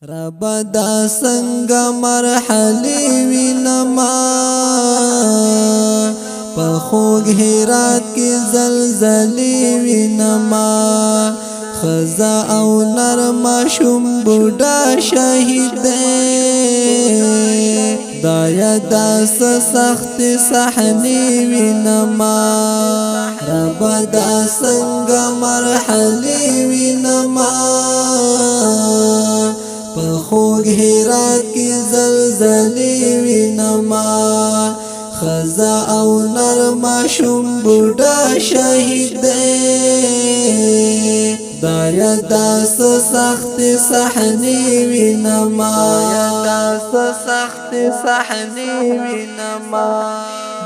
رب دا سنگ مرحلی وینما پخوگ هرات کی زلزلی وینما خزا او نرما شم بودا شهید دایا داس سخت صحنی وینما رب دا سنگ مرحلی وینما پخوگ هرات کی زلزلی وینما خزا او نرما شم بودا شهید دایا داس سخت صحنی وینما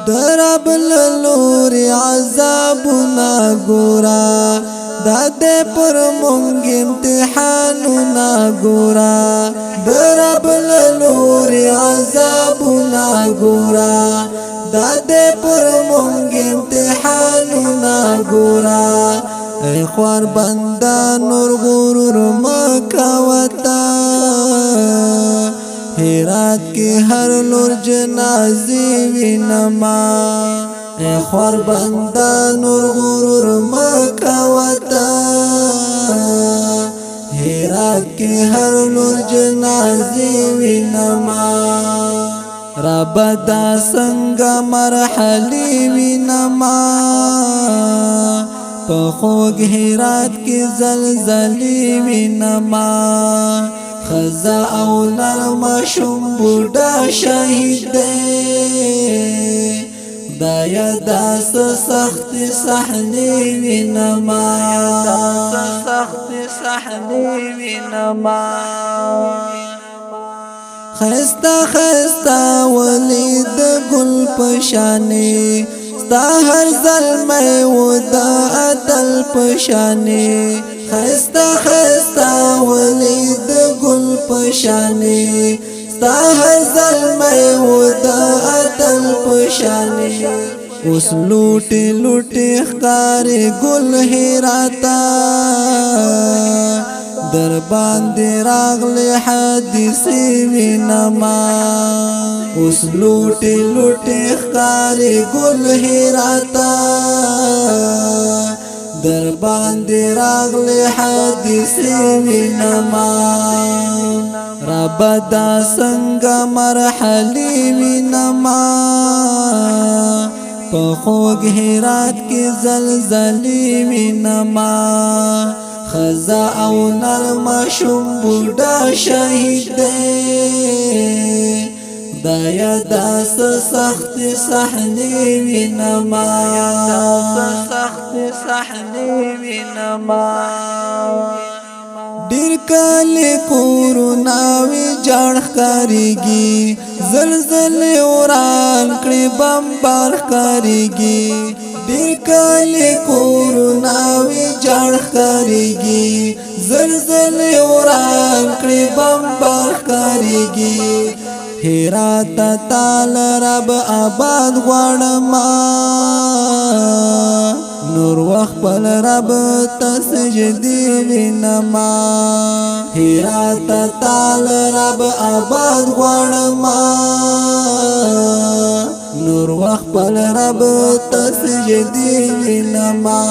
درب للور عذابنا گورا داده پر مونگ امتحاننا گورا درب للور عذابنا گورا داده پر مونگ امتحاننا گورا ای خوار بندا نور غرور مکوتا هرات کی ہر لور جنازی وینما اے خوار بندا نور غرور مکوتا هرات کی ہر لور جنازی وینما رب دا سنگ مرحلی وینما پخوگ هرات کی زلزلی وینما خزا او نرما شم بودا شهید دایا داس سخت صحنی وینما خستا خستا ولید گل پشانی ستا هر ظلمه و دا عدل پشانی خستا خستا ولید گل پشانی ستا هر ظلمه و دا عدل پشانی اس لوٹی لوٹی خکاری گل هراتا در باندې راغلی حدیثی وینما اس لوٹی لوٹی خکاری گل هراتا در باندې راغلی حدیثی وینما رب دا سنگ مرحلی وینما پخوگ هرات کی زلزلی وینما خزا او نرما شم بودا شهید دایا داس سخت صحنی وینما ډیر کلی کورونا وی جړ کاریږي زلزلې وران کړي بمبار کاریږي ډیر کلی کورونا وی جړ کاریږي زلزلې وران کړي بمبار کاریږي هرات تعال رب آباد غواړم نور وخت پل رب تسجدی وینما هرات تعال رب آباد غواړم نور وخت پل رب تسجدی وینما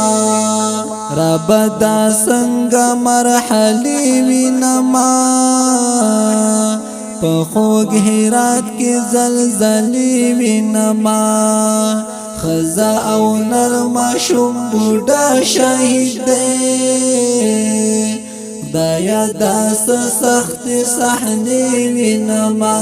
رب دا سنگ مرحلی وینما پخوگ هرات کی زلزلی وینما خزا او نرما شم بودا شهید دایا داس سخت صحنی وینما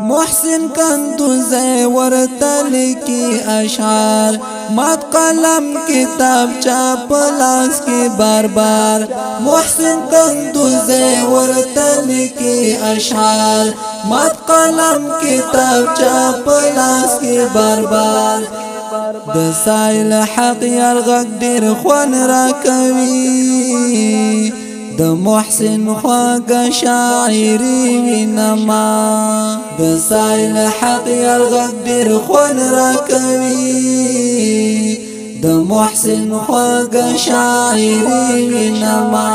محسن کندوز ورتل کی اشعار مات قلم کتاب چاپ لاس کی بار بار محسن کندوز ورتل کی اشعار مات قلم کتاب چاپ لاس کی بار بار د سایل حق یرغک دیر خوان را کوي د محسن خواږه شاعري وینما د سایل حق یرغک ډیر خوند راکوي د محسن خوږ شاعري نما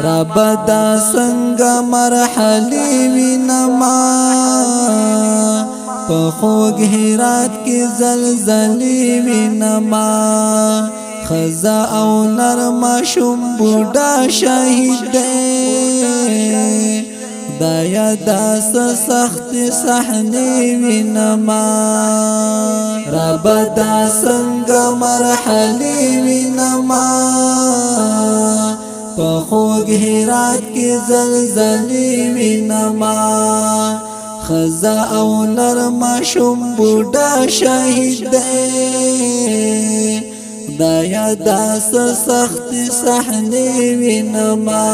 رب دا څنګه مرحلي وینما په خوږ هرات کې زلزلې وینما خزا او نرم شوم بوډا شهید دی خدایا داس سخت صحنې وینما رب دا څنګه مرحلې وینما په خوږ هرات کې زلزلې وینما خزا او نرم شوم بوډا شهید دی خدایا داس سخت صحنې وینما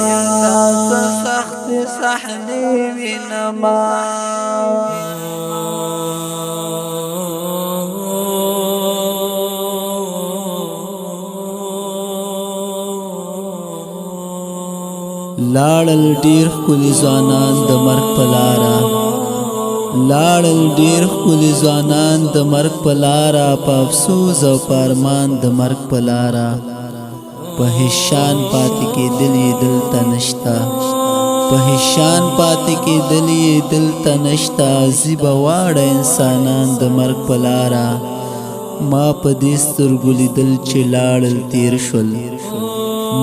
سخت صحنې وینما لاړل ډیر ښکلي ځوانان د مرګ په لاره لاړل ډیر ښکلي ځوانان د مرګ په لاره په افسوس او په ارمان د مرګ په لاره په هیڅ شان پاتې کېدل یې دلته نشته په هیڅ شان پاتې کېدل یې دلته نشته ځي به واړه انسانان د مرګ په لاره ما په دې سترګو لیدل چې لاړل تیر شول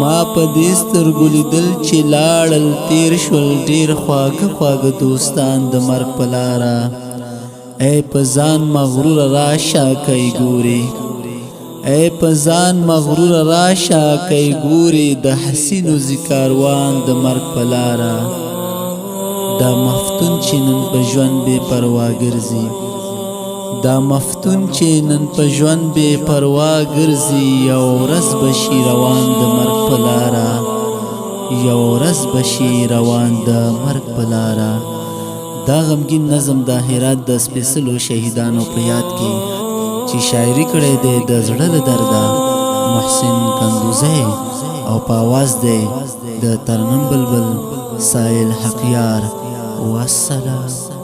ما په دې سترګو لیدل چې لاړل تیر شول ډېر خواږه خواږه دوستان د مرګ په لاره ای په ځان مغرور راشه کوي ګوري ای په ځان مغرور راشه کوي ګوري د حسینو ذکاروان د مرګ په لاره دا مفتون چې نن په ژوند بې پروا ګرځي دا مفتون چې نن په ژوند بې پروا ګرځي یو ورځ به شي روان د مرګ په لاره یو ورځ به شي روان د مرګ په لاره دا غمګین نظم د هرات د سپېڅلو شهیدانو په یاد کې چې شاعري کړی دی د زړه له درده محسن کندوزی او په آواز دی د ترنم بلبل سایل حقیار والسلام